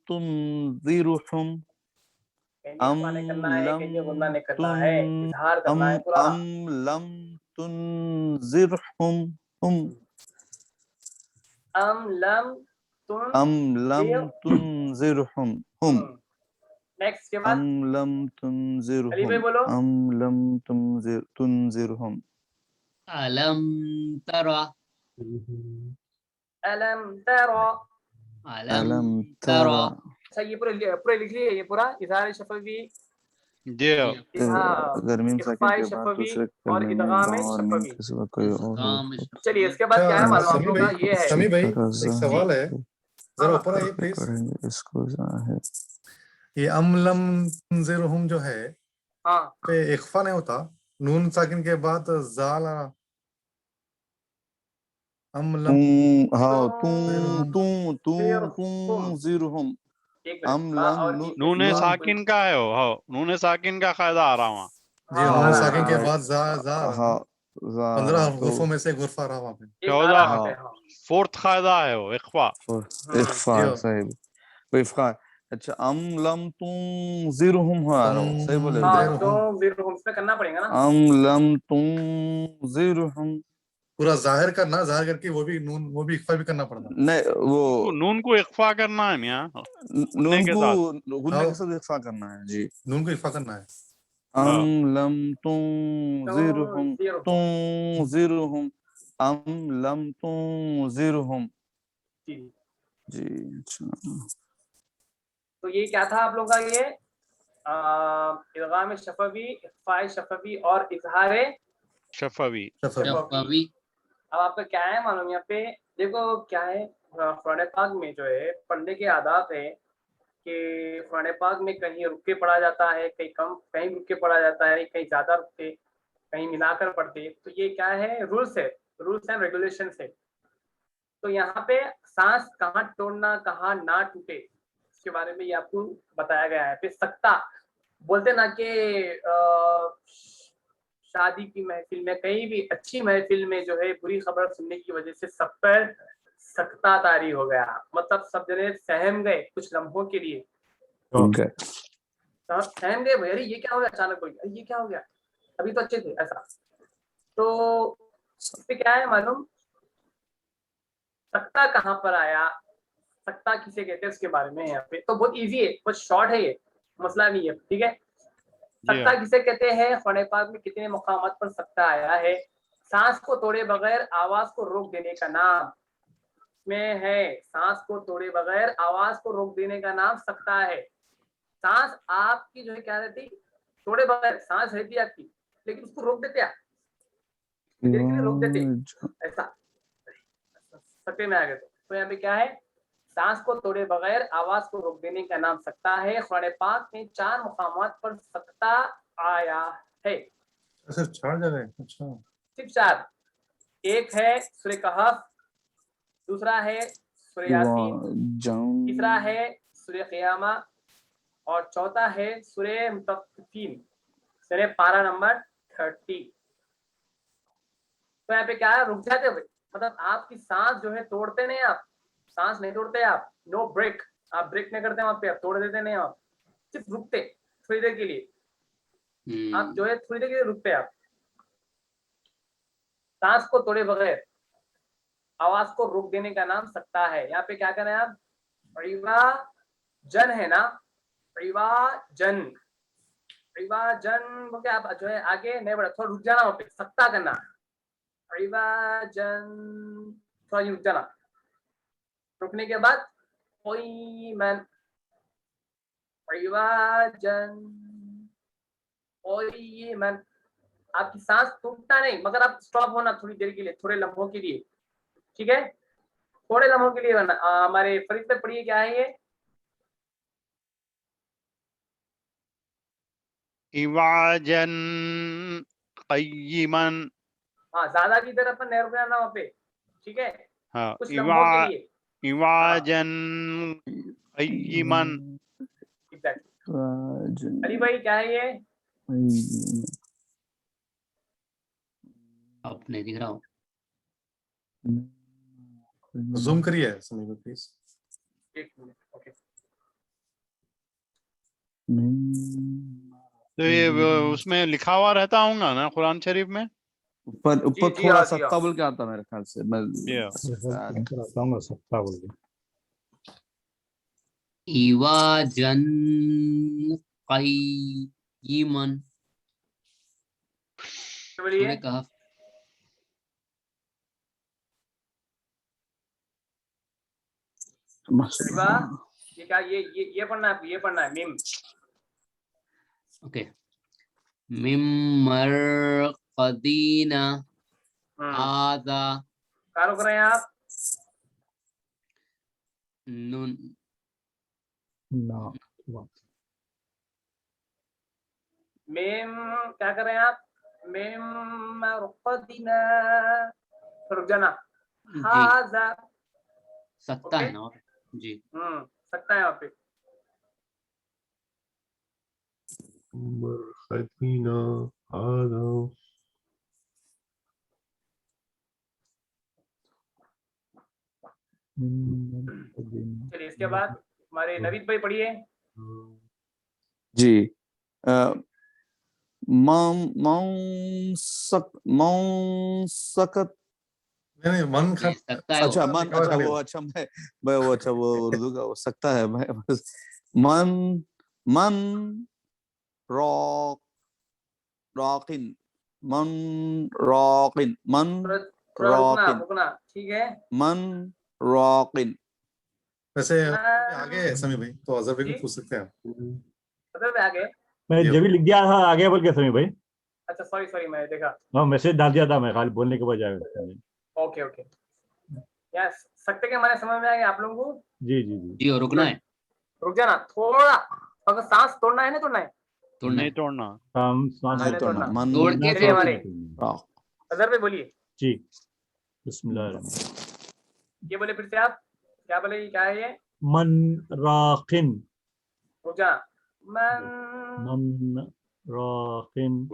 Speaker 4: तुनज़िरहुम
Speaker 1: कहीं
Speaker 4: अम
Speaker 1: इख्फा नहीं करना है,
Speaker 4: लम
Speaker 1: कहीं गुन्ना नहीं करना
Speaker 4: तुन
Speaker 1: है, इजहार
Speaker 4: अम
Speaker 1: करना है पूरा।
Speaker 4: अम लम तुनज़िरहुम हम
Speaker 1: अम लम तुम
Speaker 4: अम लम
Speaker 1: जिर,
Speaker 4: तुनज़िरहुम हम
Speaker 1: नेक्स्ट के
Speaker 4: अम
Speaker 1: बाद
Speaker 4: लम
Speaker 1: अली भाई
Speaker 4: तुनज़िरहुम
Speaker 1: बोलो।
Speaker 4: अम लम तुनज़िरहुम
Speaker 3: अलम तरा
Speaker 1: अलम तरा।
Speaker 3: अलम
Speaker 4: अलम
Speaker 3: तरा
Speaker 4: तरा
Speaker 1: अच्छा ये पूरे लिख लिए, ये पूरा इजहार शफवी,
Speaker 5: जी
Speaker 4: अगर मीम साकिन
Speaker 1: इख्फाए
Speaker 4: के बाद
Speaker 1: शफवी
Speaker 4: दूसरे
Speaker 1: और
Speaker 4: कलमे में
Speaker 1: इदगाम
Speaker 4: दाम और मीम
Speaker 1: शफवी।
Speaker 4: के सिवा कोई और
Speaker 3: इस्लाम
Speaker 4: हर्फ
Speaker 1: चलिए इसके बाद क्या है
Speaker 6: अच्छा
Speaker 1: मालूम आप
Speaker 6: समी
Speaker 1: लोगों
Speaker 6: भाई,
Speaker 1: का, ये है
Speaker 6: समी भाई
Speaker 4: तरह
Speaker 6: एक
Speaker 1: जी,
Speaker 6: सवाल है,
Speaker 1: हाँ
Speaker 6: जरा
Speaker 1: हाँ,
Speaker 6: ऊपर आइए प्लीज।
Speaker 4: करेंगे इसको जाहिर
Speaker 6: ये अमलम तुनज़िरहुम जो है
Speaker 1: हाँ
Speaker 6: पे इख्फा नहीं होता, नून साकिन के बाद जाल आना। अमलम
Speaker 4: हाँ
Speaker 1: तुम फिर तुम,
Speaker 4: तुम
Speaker 1: एक
Speaker 4: अम
Speaker 1: मिनट
Speaker 4: लम
Speaker 1: और
Speaker 4: नु
Speaker 1: एक
Speaker 5: नूने
Speaker 4: नून
Speaker 5: साकिन का है वो हाँ नूने साकिन का कायदा आ रहा वहाँ
Speaker 6: जी,
Speaker 1: हाँ
Speaker 6: नून
Speaker 4: हाँ
Speaker 6: साकिन के
Speaker 4: राइट
Speaker 6: बाद जा जा रहा
Speaker 4: हाँ
Speaker 6: ना।
Speaker 4: ज़ारा
Speaker 6: 15
Speaker 4: तो
Speaker 6: गुरफों में से एक गुरफा रहा वहाँ पे।
Speaker 1: एक आ रहा
Speaker 5: चौदह
Speaker 1: वहाँ पे,
Speaker 4: हाँ
Speaker 1: हाँ।
Speaker 5: फोर्थ कायदा है वो इख्फा
Speaker 4: इख्फा
Speaker 6: जी हाँ।
Speaker 4: सही वो इफ्खा अच्छा अम लम तुनज़िरहुम हो आ रहा हूँ सही बोले
Speaker 1: हाँ
Speaker 4: भैया
Speaker 1: तो
Speaker 6: तुनज़िरहुम
Speaker 1: फिर उसमें करना पड़ेगा ना।
Speaker 4: अम लम तुनज़िरहुम
Speaker 6: पूरा जाहिर करना, जाहिर करके वो भी नून, वो भी इख्फा भी करना पड़ता।
Speaker 4: नहीं वो
Speaker 5: नून को इख्फा करना है मियाँ गुन्ने
Speaker 4: नून
Speaker 5: के
Speaker 4: को
Speaker 5: साथ
Speaker 4: गुन्ने
Speaker 6: हाँ,
Speaker 4: के साथ इख्फा करना है जी
Speaker 6: नून को इख्फा करना है।
Speaker 5: हाँ
Speaker 4: अम लम तुनज़िरहुम
Speaker 1: तो
Speaker 4: तुनज़िरहुम अम लम तुनज़िरहुम
Speaker 1: जी,
Speaker 4: जी अच्छा
Speaker 1: तो ये क्या था आप लोगों का, ये इदगाम शफवी, इख्फाए शफवी और इजहार
Speaker 5: शफवी
Speaker 6: शफवी।
Speaker 3: शफवी
Speaker 1: अब आपका क्या है मालूम, यहाँ पे देखो क्या है, कुरान पाक में जो है पढ़ने के आदात है कि कुरान पाक में कहीं रुक के पढ़ा जाता है, कहीं कम, कहीं रुक के पढ़ा जाता है, कहीं ज्यादा रुकते, कहीं मिलाकर पढ़ते। तो ये क्या है, रूल्स है, रूल्स एंड रेगुलेशन है। तो यहाँ पे सांस कहाँ तोड़ना, कहाँ ना टूटे, इसके बारे में ये आपको बताया गया है। फिर सकता बोलते ना कि शादी की महफिल में, कहीं भी अच्छी महफिल में जो है बुरी खबर सुनने की वजह से सब पर सकता तारी हो गया, मतलब सब जने सहम गए कुछ लम्हों के लिए,
Speaker 4: ओके
Speaker 1: सहम गए भाई, अरे ये क्या हो गया, अचानक हो गया, अरे ये क्या हो गया, अभी तो अच्छे थे, ऐसा। तो इस पे क्या है मालूम, सकता कहाँ पर आया, सकता किसे कहते हैं उसके बारे में यहाँ पे तो बहुत इजी है, बहुत शॉर्ट है, ये मसला नहीं है, ठीक है। सकता किसे कहते हैं? कुरान पाक में कितने मकामात पर सकता आया है? सांस को तोड़े बगैर आवाज को रोक देने का नाम में है, सांस को तोड़े बगैर आवाज को रोक देने का नाम सकता है। सांस आपकी जो है क्या रहती, तोड़े बगैर सांस रहती आपकी, लेकिन उसको रोक देते आप, देर के लिए रोक देते, ऐसा सकते में आ गए। तो यहाँ पे क्या है? सांस को तोड़े बगैर आवाज को रोक देने का नाम सकता है। कुरान पाक में 4 मुकामात पर सकता आया है,
Speaker 6: सिर्फ 4 जगह है? अच्छा,
Speaker 1: सिर्फ 4। एक है सूरह कहफ, दूसरा है सूरह यासीन, तीसरा है सूरह क़ियामा और चौथा है सूरह मुतफ़्फ़िफ़ीन, सूरह पारा नंबर 30। तो यहाँ पे क्या है? रुक जाते हुए, मतलब आपकी सांस जो है तोड़ते नहीं, आप सांस नहीं तोड़ते आप, नो ब्रेक, आप ब्रेक नहीं करते वहां पे, आप तोड़ देते नहीं, आप सिर्फ रुकते थोड़ी देर के लिए, आप जो है थोड़ी देर के लिए रुकते आप। सांस को तोड़े बगैर आवाज को रोक देने का नाम सकता है। यहाँ पे क्या करें आप? जन है ना, जन को क्या आप जो है आगे नहीं बढ़ा, थोड़ा रुक जाना वहां पे, सकता करना, जन थोड़ा रुक जाना, रुकने के बाद कोई मन, आपकी सांस टूटना नहीं, मगर आप स्टॉप होना थोड़ी देर के लिए, थोड़े लम्हों के लिए, ठीक है? थोड़े लम्हों के लिए हमारे फरीद पे पढ़िए, क्या है ये?
Speaker 5: इवाजन क़य्यिमन।
Speaker 1: हाँ, ज्यादा की तरफ अपन नहीं रुकना ना वहाँ पे, ठीक है?
Speaker 5: हाँ,
Speaker 1: कुछ लम्हों के लिए,
Speaker 5: इवाजन क़य्यिमन।
Speaker 1: एग्जैक्टली। अली भाई क्या है ये?
Speaker 3: आप नहीं दिख रहा हो?
Speaker 6: जूम करिए समीर प्लीज।
Speaker 1: एक मिनट, ओके।
Speaker 5: तो ये उसमें लिखा हुआ रहता होगा ना कुरान शरीफ में?
Speaker 4: ऊपर ऊपर
Speaker 1: जी,
Speaker 4: थोड़ा
Speaker 1: हाँ, जी,
Speaker 4: सत्ता
Speaker 1: हाँ।
Speaker 4: बोल के आता मेरे ख्याल से। मैं
Speaker 2: सकता बोल के
Speaker 3: इवाजन क़य्यिमन,
Speaker 1: बोलिए।
Speaker 3: सूरह कहफ।
Speaker 1: ये क्या, ये पढ़ना है, ये पढ़ना है, मीम।
Speaker 3: ओके, मिम्मर क़दीना आदा
Speaker 1: कहाँ रुक रहे हैं आप?
Speaker 3: नुन
Speaker 2: ना
Speaker 1: मीम क्या कर रहे हैं आप? मीम रुक़दीना, रुक जाना,
Speaker 3: जी,
Speaker 1: हाज़ा,
Speaker 3: सकता
Speaker 1: ओके?
Speaker 3: है ना? और जी,
Speaker 1: सकता है वहाँ पे।
Speaker 8: मरखतीना हादा।
Speaker 1: चलिए, इसके बाद हमारे नवीद भाई पढ़िए।
Speaker 4: जी। मौसकत।
Speaker 6: नहीं मन
Speaker 3: नहीं, सकता है
Speaker 4: अच्छा,
Speaker 3: वो।
Speaker 4: मन, अच्छा वो, अच्छा मैं वो, अच्छा वो उर्दू का हो सकता है। मैं मन मन रॉकिन, मन रॉकिन, मन
Speaker 1: थोड़ा
Speaker 4: रॉकिन,
Speaker 1: रुकना, ठीक है?
Speaker 4: मन रॉकिन।
Speaker 6: वैसे आगे है समीर भाई, तो अजहर भाई भी
Speaker 1: जी?
Speaker 6: पूछ सकते हैं आप।
Speaker 1: अदर में आ गए?
Speaker 2: मैं
Speaker 6: ये
Speaker 2: जब भी लिख दिया था आगे बोल के समी भाई।
Speaker 1: अच्छा, सॉरी, मैं देखा।
Speaker 2: हाँ, मैसेज डाल दिया था मैं, खाली बोलने के बजाय।
Speaker 1: ओके। यस, सकते के माने समझ में आ गया आप लोगों को?
Speaker 2: जी जी जी।
Speaker 3: जी, और रुकना है,
Speaker 1: रुक जाना थोड़ा, अगर सांस तोड़ना है ना, तोड़ना है,
Speaker 3: तोड़ना
Speaker 5: नहीं
Speaker 3: है,
Speaker 5: तोड़ना।
Speaker 4: नहीं
Speaker 1: नहीं
Speaker 4: तोड़ना,
Speaker 1: तोड़ना।
Speaker 4: मन
Speaker 3: तोड़ के
Speaker 1: चलिए हमारे
Speaker 4: रॉक।
Speaker 1: अदर में बोलिए,
Speaker 2: जी, बिस्मिल्लाह।
Speaker 1: ये बोले फिर से आप, क्या बोले, ये क्या है ये?
Speaker 2: मन राखिन,
Speaker 1: रुक जाना, मन
Speaker 2: मन राखिन,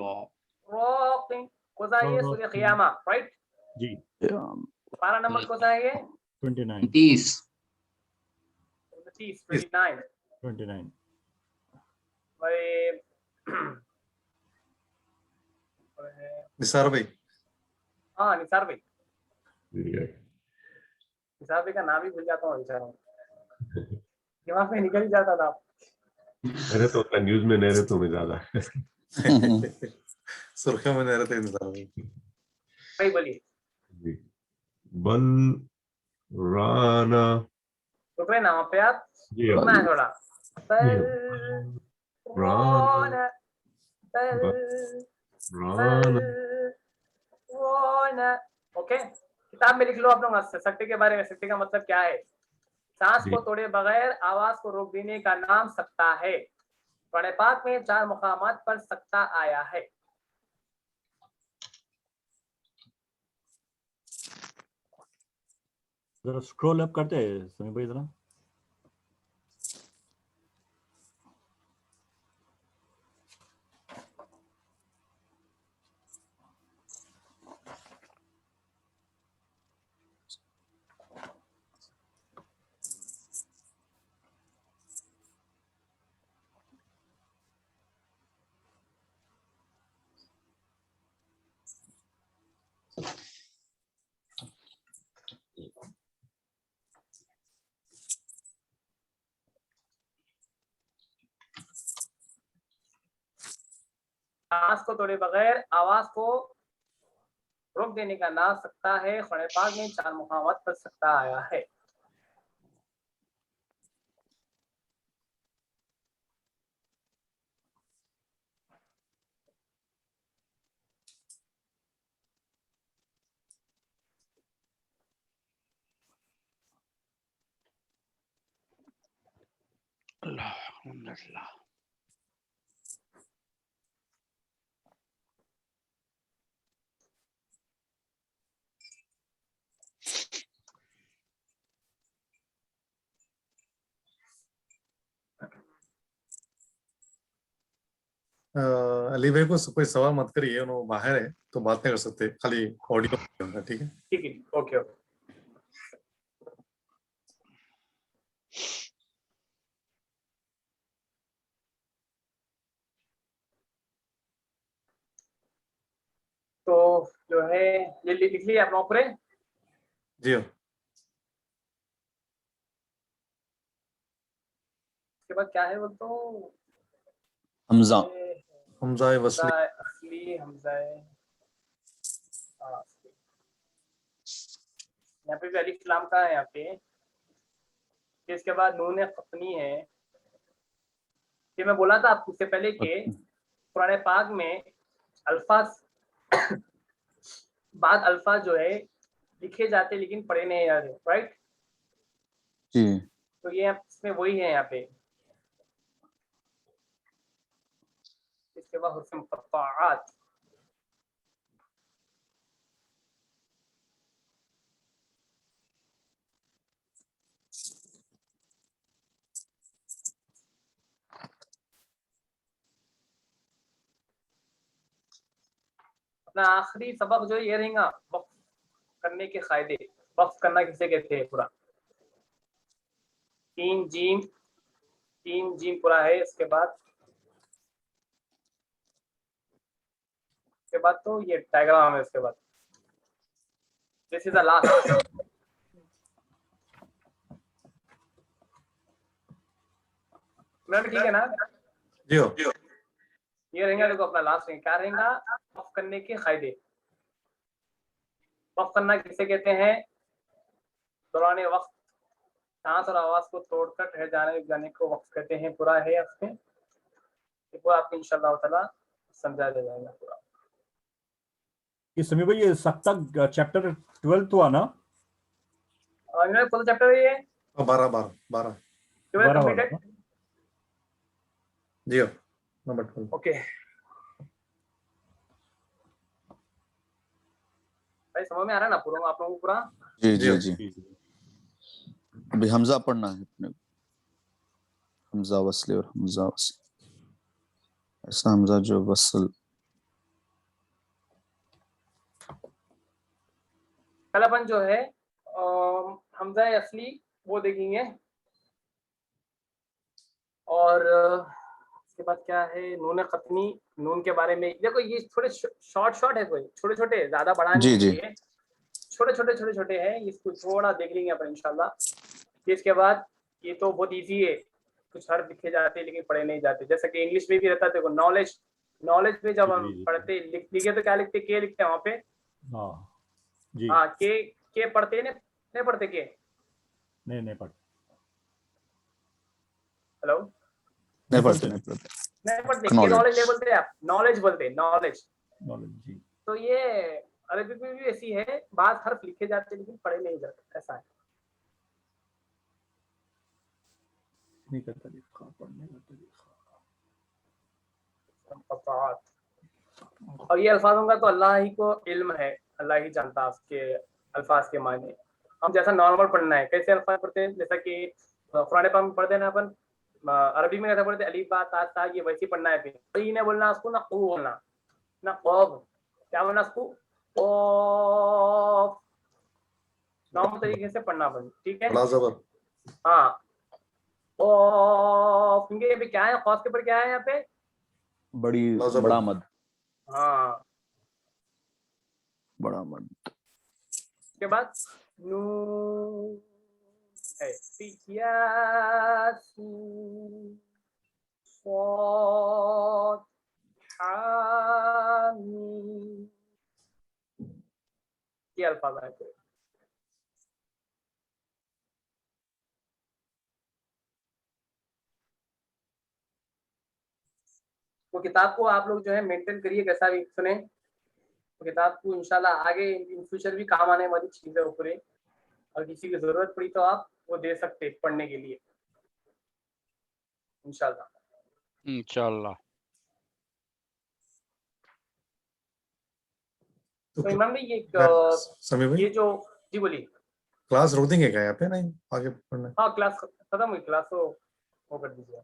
Speaker 1: रॉकिंग, कौन सा है ये? सूरह क़ियामा, राइट?
Speaker 2: जी,
Speaker 1: पारा नंबर कौन सा है ये?
Speaker 2: 29
Speaker 3: 30।
Speaker 2: 29।
Speaker 1: भाई
Speaker 6: निसार भाई।
Speaker 1: हाँ, निसार भाई का नाम ही भूल जाता हूँ, दिमाग में निकल ही जाता था।
Speaker 8: मेरे तो न्यूज में नहीं रहता हूँ मैं ज्यादा।
Speaker 6: सुर्खियों में नहीं रहते इंसान।
Speaker 1: भाई बोलिए।
Speaker 8: जी। बन राना
Speaker 1: रुक रहे ना वहाँ पे आप,
Speaker 8: जी
Speaker 1: रुकना है थोड़ा।
Speaker 8: जी।
Speaker 1: रोना,
Speaker 8: राना
Speaker 1: रोना। ओके, किताब में लिख लो आप लोग सत्य के बारे में। सत्य का मतलब क्या है? सांस
Speaker 8: जी।
Speaker 1: को तोड़े बगैर आवाज को रोक देने का नाम सत्ता है। कुरान पाक में 4 मुकामात पर सत्ता आया है।
Speaker 2: जरा स्क्रॉल अप करते हैं समीर भाई जरा।
Speaker 1: सांस को तोड़े बगैर आवाज को रोक देने का नाम सत्ता है। कुरान पाक में 4 मुकामात पर सत्ता आया है।
Speaker 5: अल्हम्दुलिल्लाह।
Speaker 6: अली भाई को कोई सवाल मत करिए, उन्होंने बाहर है तो बात नहीं कर सकते, खाली ऑडियो होगा। ठीक है,
Speaker 1: ठीक है, ओके ओके। तो जो है ये लिख लिया आप लोगों ने?
Speaker 6: जी हाँ।
Speaker 1: उसके बाद क्या है वो तो
Speaker 4: हमजा
Speaker 6: हमजा वसली
Speaker 1: असली हमजा यहाँ पे भी अलिफ लाम का है यहाँ पे। फिर इसके बाद नून क़त्नी है। ये मैं बोला था आपको उससे पहले कि कुरान पाक में अल्फाज बाद अल्फाज जो है लिखे जाते लेकिन पढ़े नहीं जाते, राइट?
Speaker 4: जी।
Speaker 1: तो ये इसमें वही है यहाँ पे। इसके बाद हुर्फ मुक़त्तआत। अपना आखिरी सबक जो ये रहेगा वक्फ करने के फायदे। वक्फ करना किसे कहते हैं? पूरा 3 जीम पूरा है। इसके बाद तो ये डायग्राम है। इसके बाद this is the last. Ma'am ठीक है ना?
Speaker 6: जी हो।
Speaker 1: ये रहेगा, देखो अपना लास्ट रहेगा। क्या रहेगा? वक्फ करने के फायदे। वक्फ करना किसे कहते हैं? दौरान वक्त सांस और आवाज को तोड़कर ठहर जाने को वक्फ कहते हैं। पूरा है उसमें, पूरा आपको इंशाअल्लाह ताला समझा दे जाएगा पूरा।
Speaker 2: ये समीर भाई ये सख्ता चैप्टर 12 तो आना
Speaker 1: और इन्होंने कौन सा चैप्टर है ये?
Speaker 6: 12
Speaker 1: कंप्लीटेड।
Speaker 6: जी हो, नंबर 12।
Speaker 1: ओके भाई, समझ में आ रहा है ना पूरा आप लोगों को पूरा?
Speaker 4: जी जी जी। अभी हमजा पढ़ना है अपने, हमजा वसले और हमजा वसले, ऐसा हमजा जो वसल।
Speaker 1: कल अपन जो है हमजा असली वो देखेंगे। और इसके बाद क्या है? नून क़त्नी। नून के बारे में देखो, ये थोड़े शॉर्ट है, कोई छोटे छोटे, ज्यादा बड़ा नहीं है, छोटे छोटे हैं। इसको थोड़ा देख लेंगे अपन इंशाल्लाह। इसके बाद ये तो बहुत इजी है, कुछ हर्फ लिखे जाते हैं लेकिन पढ़े नहीं जाते। जैसे कि इंग्लिश में भी रहता है, देखो नॉलेज में जब हम
Speaker 2: जी।
Speaker 1: पढ़ते लिखे तो क्या लिखते, के लिखते हैं वहां पे।
Speaker 2: हाँ जी।
Speaker 1: हाँ के पढ़ते हैं, नहीं पढ़ते के।
Speaker 2: नहीं पढ़
Speaker 1: हेलो,
Speaker 4: नहीं पढ़ते नहीं पढ़ते
Speaker 1: नहीं पढ़ते के,
Speaker 4: Knowledge.
Speaker 1: नॉलेज नहीं बोलते आप, नॉलेज बोलते हैं, नॉलेज।
Speaker 2: नॉलेज जी।
Speaker 1: तो ये अरबिक में भी ऐसी है, बात हर्फ लिखे जाते लेकिन पढ़े नहीं जाते, ऐसा है।
Speaker 2: नहीं करता लिखा, पढ़ने का तरीका।
Speaker 1: और ये अल्फाजों का तो अल्लाह ही को इल्म है, अल्लाह ही जानता है उसके अल्फाज के मायने। हम जैसा नॉर्मल पढ़ना है, कैसे अल्फाज पढ़ते हैं, जैसा कि कुरान पाक में पढ़ते हैं ना अपन, अरबी में कैसे पढ़ते हैं, अलीफ बा ता सा, ये वैसे पढ़ना है। फिर ये नहीं बोलना उसको, ना कू बोलना, ना कौफ, क्या बोलना उसको, कौफ। नॉर्मल तरीके से पढ़ना अपन, ठीक है।
Speaker 6: बड़ा जबर।
Speaker 1: हाँ, कौफ, क्योंकि अभी क्या है, कौफ के ऊपर क्या है यहाँ पे,
Speaker 4: बड़ी
Speaker 6: लाजवाब।
Speaker 4: बड़ा मद,
Speaker 1: हाँ।
Speaker 4: बड़ा मद।
Speaker 1: के बाद नून है, यासीन, स्वाद, हामीम, ये अल्फाज आए थे। तो किताब को आप लोग जो है मेंटेन करिए, कैसा भी सुने, तो किताब को इंशाल्लाह आगे इन फ्यूचर भी काम आने वाली चीज है ऊपर। और किसी की जरूरत पड़ी तो आप वो दे सकते पढ़ने के लिए, इंशाल्लाह।
Speaker 5: इंशाल्लाह।
Speaker 1: तो इमाम भाई ये
Speaker 6: समीर भाई
Speaker 1: ये जो, जी बोलिए।
Speaker 6: क्लास रोक देंगे क्या यहाँ पे, नहीं आगे पढ़ना है?
Speaker 1: हाँ क्लास खत्म हुई, क्लास तो वो कर दीजिए।